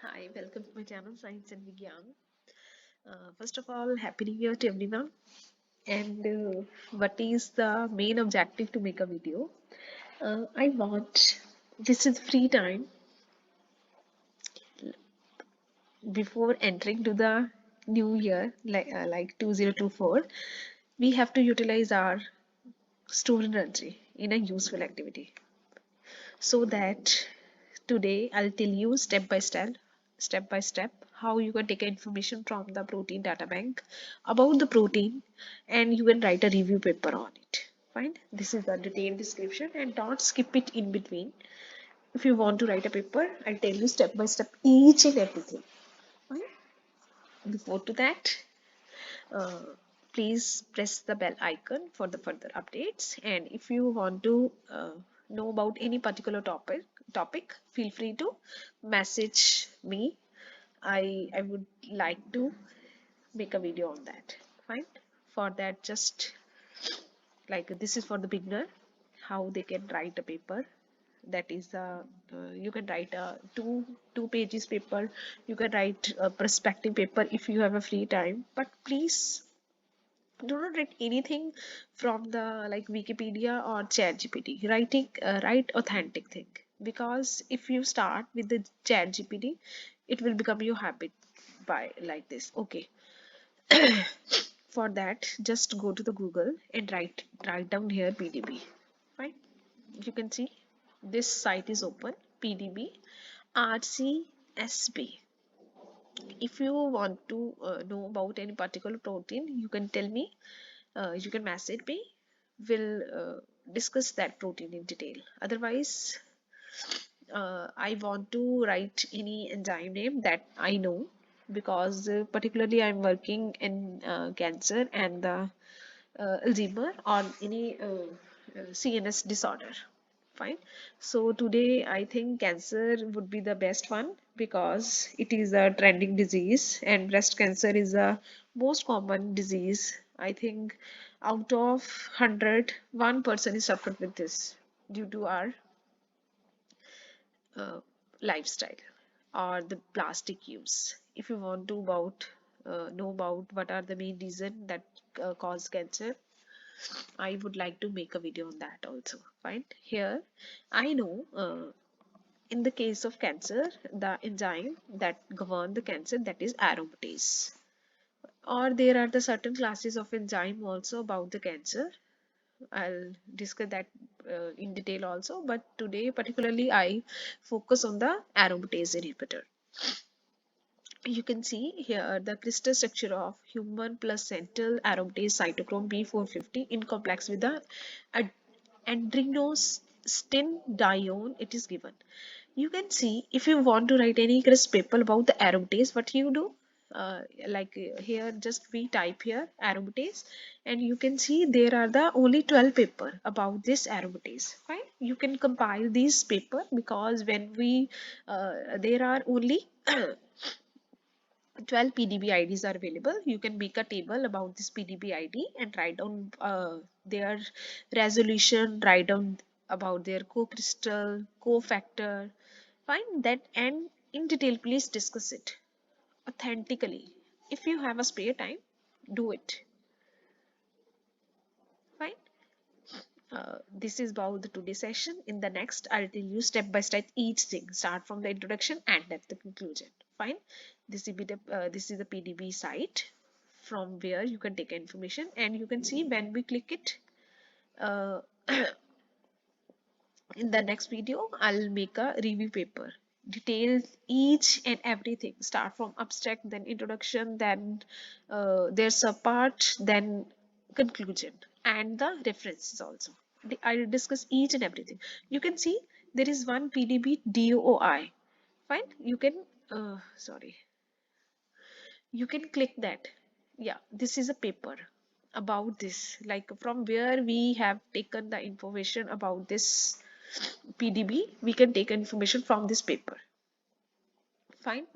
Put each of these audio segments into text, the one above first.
Hi, welcome to my channel Science and Vighyaan. First of all, Happy New Year to everyone. And what is the main objective to make a video? I want this is free time before entering to the new year, like 2024. We have to utilize our stored energy in a useful activity. So that today I'll tell you step by step how you can take information from the protein data bank about the protein, and you can write a review paper on it. Fine, this is the detailed description and don't skip it in between. If you want to write a paper, I'll tell you step by step each and everything. Fine. Before to that, uh, please press the bell icon for the further updates, and if you want to know about any particular topic, feel free to message me. I would like to make a video on that. Fine. For that, just like this is for the beginner, how they can write a paper. That is you can write a two pages paper. You can write a perspective paper if you have a free time, but please do not write anything from the like Wikipedia or ChatGPT. Write authentic thing, because if you start with the ChatGPT, it will become your habit by like this. Okay, for that, just go to the Google and write down here PDB. Right? You can see this site is open. PDB RCSB. If you want to know about any particular protein, you can tell me. You can message me. We'll discuss that protein in detail. Otherwise, I want to write any enzyme name that I know, because particularly I'm working in cancer and the Alzheimer or any CNS disorder. Fine. So today I think cancer would be the best one, because it is a trending disease and breast cancer is the most common disease. I think out of 100, 1 person is suffered with this due to our uh, lifestyle or the plastic use. If you want to know about what are the main reason that cause cancer, I would like to make a video on that also. Fine. Here, I know in the case of cancer, the enzyme that govern the cancer, that is aromatase. Or there are the certain classes of enzyme also about the cancer. I'll discuss that in detail also. But today, particularly, I focus on the aromatase inhibitor. You can see here the crystal structure of human placental aromatase cytochrome B450 in complex with the ad- androstenedione. It is given. You can see if you want to write any crisp paper about the aromatase, what you do, here just we type here aromatase, and you can see there are the only 12 paper about this aromatase. Fine, you can compile these paper, because when we there are only 12 PDB IDs are available. You can make a table about this PDB ID and write down their resolution, write down about their co-crystal, co-factor. Find that and in detail, please discuss it authentically. If you have a spare time, do it. Fine. This is about the today session. In the next, I'll tell you step by step each thing. Start from the introduction and at the conclusion. Fine. This is the PDB site from where you can take information, and you can see when we click it. Uh, in the next video, I'll make a review paper. Details each and everything. Start from abstract, then introduction, then there's a part, then conclusion, and the references also. I'll discuss each and everything. You can see there is one PDB DOI. Fine. You can sorry. You can click that. Yeah, this is a paper about this, like from where we have taken the information about this PDB, we can take information from this paper. Fine.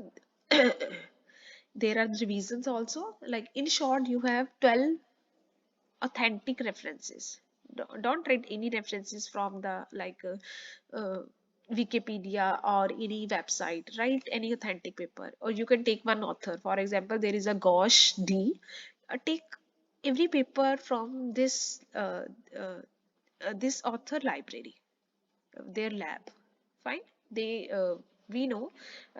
There are revisions also. Like in short, you have 12 authentic references. Don't read any references from the like Wikipedia or any website, write any authentic paper, or you can take one author. For example, there is a Ghosh D. Take every paper from uh, this author library, their lab. Fine. They We know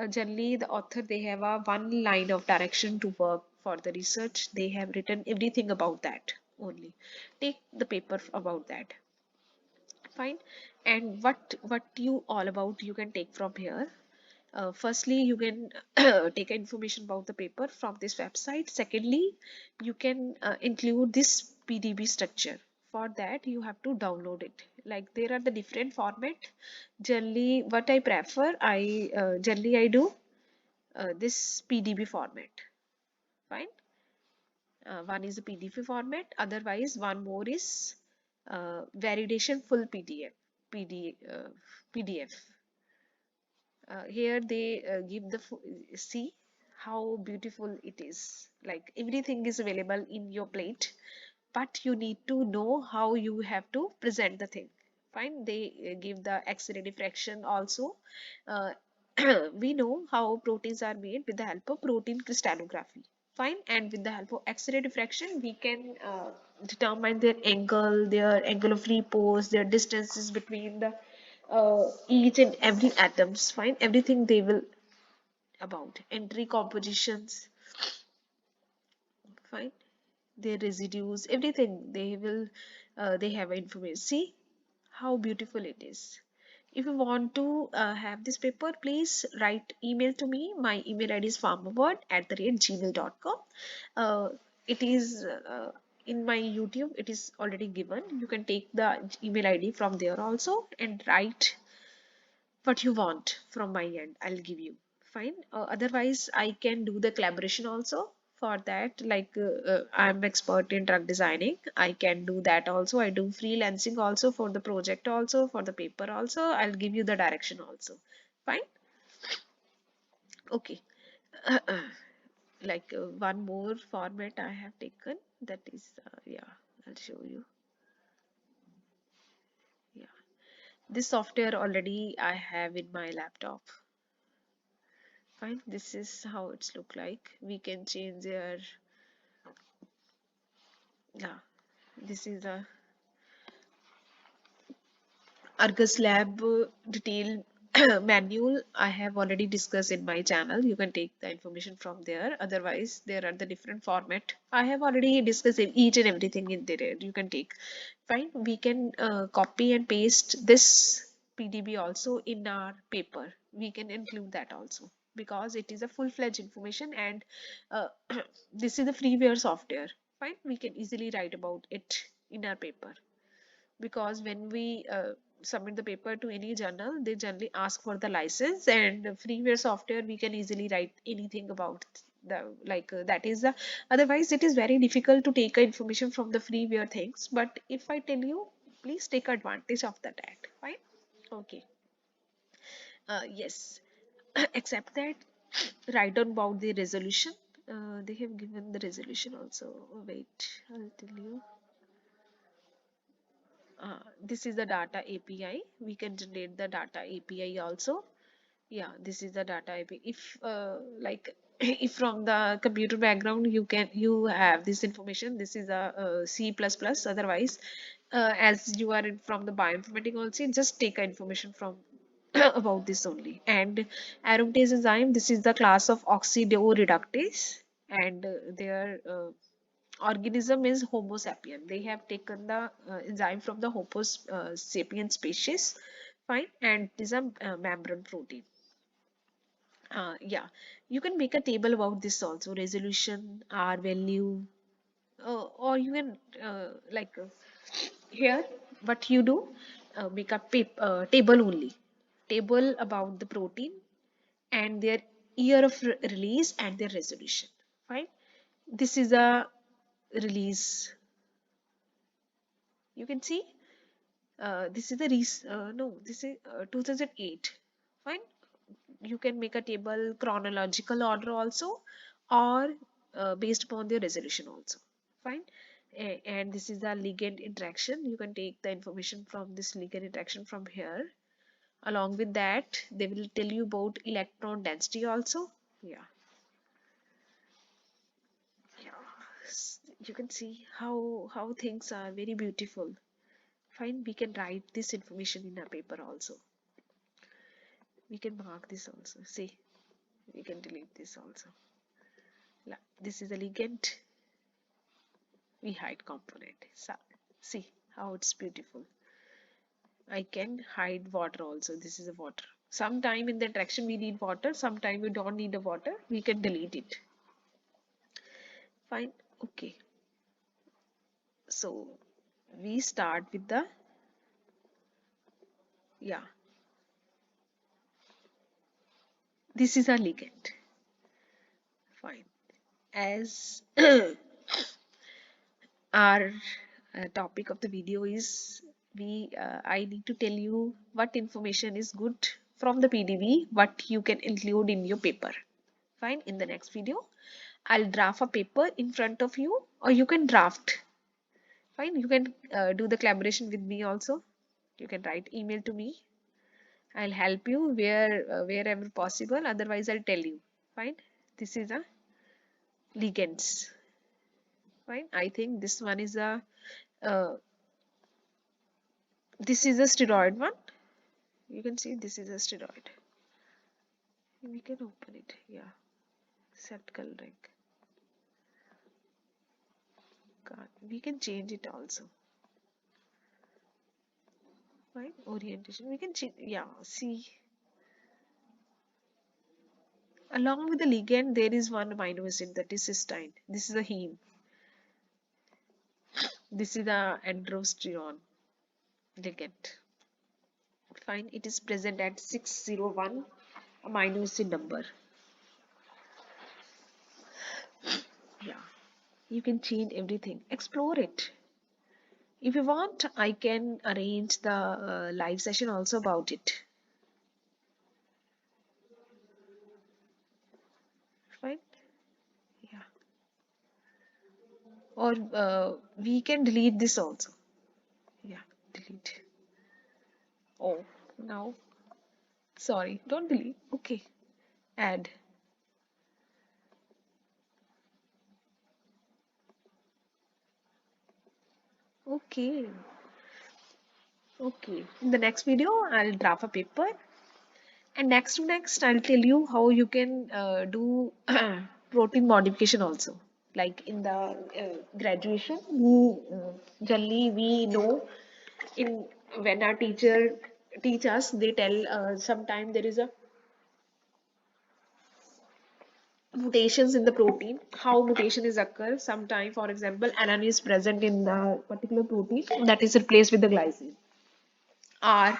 generally the author, they have a one line of direction to work for the research. They have written everything about that only. Take the paper about that. Fine. And what you all about you can take from here. Firstly, you can take information about the paper from this website. Secondly, you can include this PDB structure. For that, you have to download it. Like, there are the different format. Generally, what I prefer, I do this PDB format. Fine. One is the PDF format. Otherwise, one more is validation full PDF. Here they give the see how beautiful it is. Like, everything is available in your plate, but you need to know how you have to present the thing. Fine. They give the X-ray diffraction also. uh, we know how proteins are made with the help of protein crystallography. Fine. And with the help of X-ray diffraction, we can determine their angle of repose, their distances between the each and every atoms. Fine. Everything they will about entry compositions. Fine. Their residues, everything they will they have information. See how beautiful it is. If you want to have this paper, please write email to me. My email ID is farmerword@gmail.com. uh, it is in my YouTube, it is already given. You can take the email ID from there also and write what you want from my end. I'll give you. Fine. Otherwise, I can do the collaboration also. For that, like, I'm expert in drug designing, I can do that also. I do freelancing also for the project, also for the paper also. I'll give you the direction also. Fine. Okay. Like, one more format I have taken, that is yeah, I'll show you. Yeah, this software already I have in my laptop. Fine. This is how it's look like. We can change their, yeah, this is a Argus Lab detailed manual. I have already discussed in my channel. You can take the information from there. Otherwise, there are the different format. I have already discussed each and everything in there. You can take. Fine. We can copy and paste this PDB also in our paper. We can include that also, because it is a full-fledged information, and uh, this is the freeware software. Fine. We can easily write about it in our paper, because when we submit the paper to any journal, they generally ask for the license, and freeware software we can easily write anything about the, like, that is the, otherwise it is very difficult to take information from the freeware things. But if I tell you, please take advantage of that ad. Fine. Okay. Yes. Except that, write down about the resolution. They have given the resolution also. Wait, I'll tell you. This is the data API. We can generate the data API also. Yeah, this is the data API. If like, if from the computer background, you have this information. This is a C++. Otherwise, as you are from the bioinformatics also, just take information from about this only. And aromatase enzyme. This is the class of oxidoreductase, and their organism is Homo sapien. They have taken the enzyme from the Homo sapien species. Fine. And it is a membrane protein. Yeah, you can make a table about this also. Resolution, R value, or you can here what you do, make a table only. Table about the protein and their year of release and their resolution. Fine. This is a release. You can see this is the no, this is 2008. Fine. You can make a table chronological order also, or based upon the resolution also. Fine. And this is the ligand interaction. You can take the information from this ligand interaction from here. Along with that, they will tell you about electron density also. Yeah. Yeah. You can see how things are very beautiful. Fine, we can write this information in a paper also. We can mark this also. See, we can delete this also. This is a ligand. We hide component. So, see how it's beautiful. I can hide water also. This is a water. Sometime in the interaction we need water. Sometime we don't need the water. We can delete it. Fine. Okay. So we start with the, yeah, this is a ligand. Fine. As our topic of the video is, I need to tell you what information is good from the PDB, what you can include in your paper. Fine. In the next video, I'll draft a paper in front of you, or you can draft. Fine. You can do the collaboration with me also. You can write email to me. I'll help you wherever possible. Otherwise, I'll tell you. Fine. This is a ligands. Fine. I think this one is a uh, this is a steroid one. You can see this is a steroid. We can open it. Yeah. Set coloring. God, we can change it also. Fine. Orientation. We can change. Yeah. See. Along with the ligand, there is one amino acid that is cysteine. This is a heme. This is the androsterone ligand. Fine. It is present at 601 amino acid number. Yeah. You can change everything. Explore it. If you want, I can arrange the live session also about it. Fine. Yeah. Or we can delete this also. Yeah. Delete. Oh, now. Sorry. Don't delete. Okay. Add. Okay. Okay. In the next video, I'll draft a paper. And next to next, I'll tell you how you can do protein modification also. Like in the graduation, generally we know in when our teacher teach us, they tell sometime there is a mutations in the protein. How mutation is occur? Sometime, for example, alanine is present in the particular protein that is replaced with the glycine. are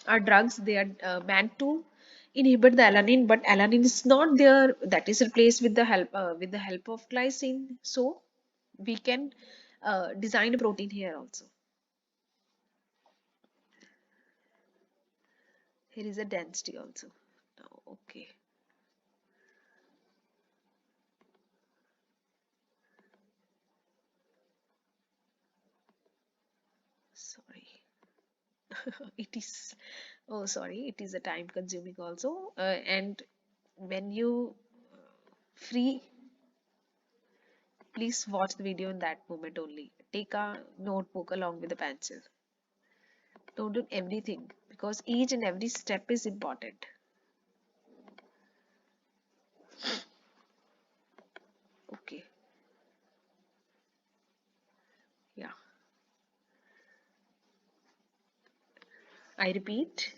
are drugs, they are meant to inhibit the alanine, but alanine is not there, that is replaced with the help of glycine. So we can design a protein here also. Here is a density also. Now, okay, sorry. It is, oh sorry, it is a time consuming also, and when you free, please watch the video in that moment only. Take a notebook along with a pencil. Don't do everything because each and every step is important. Okay, yeah. I repeat,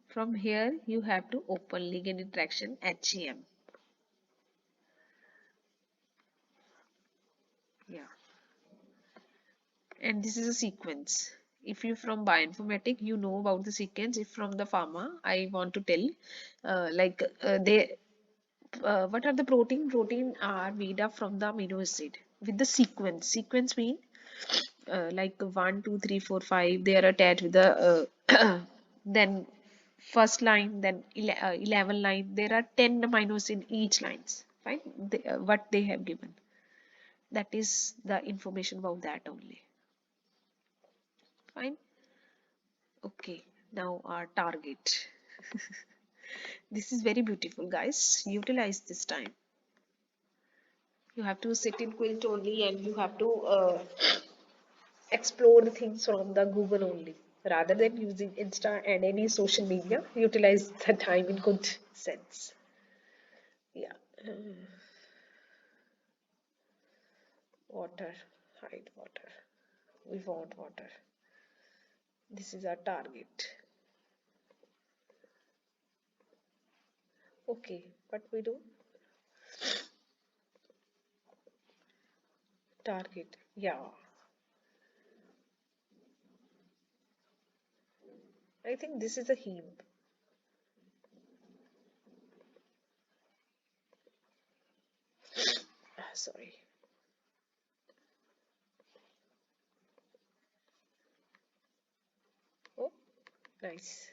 from here you have to open ligand interaction HEM. Yeah. And this is a sequence. If you from bioinformatics, you know about the sequence. If from the pharma, I want to tell, what are the protein? Protein are made up from the amino acid with the sequence. Sequence mean like 1, 2, 3, 4, 5. They are attached with the then first line, then 11 line. There are 10 amino acid in each lines. Fine. What they have given. That is the information about that only. Fine. Okay. Now our target. This is very beautiful, guys. Utilize this time. You have to sit in quilt only, and you have to explore the things from the Google only, rather than using Insta and any social media. Utilize the time in good sense. Yeah. Water, hide water. We want water. This is our target. Okay, what we do? Target. Yeah. I think this is a heme. Sorry. Oh, nice.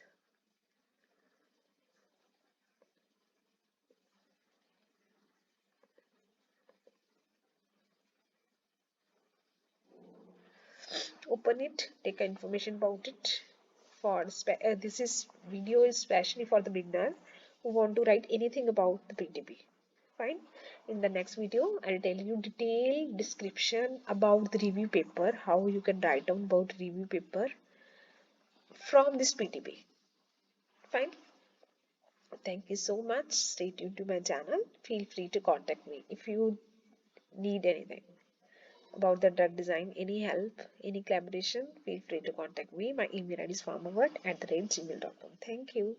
Open it, take information about it. This is video is especially for the beginner who want to write anything about the PDB. Fine. In the next video, I'll tell you detailed description about the review paper, how you can write down about review paper from this PDB. Fine. Thank you so much. Stay tuned to my channel. Feel free to contact me if you need anything about the drug design, any help, any collaboration. Feel free to contact me. My email ID is farmaword@gmail.com. Thank you.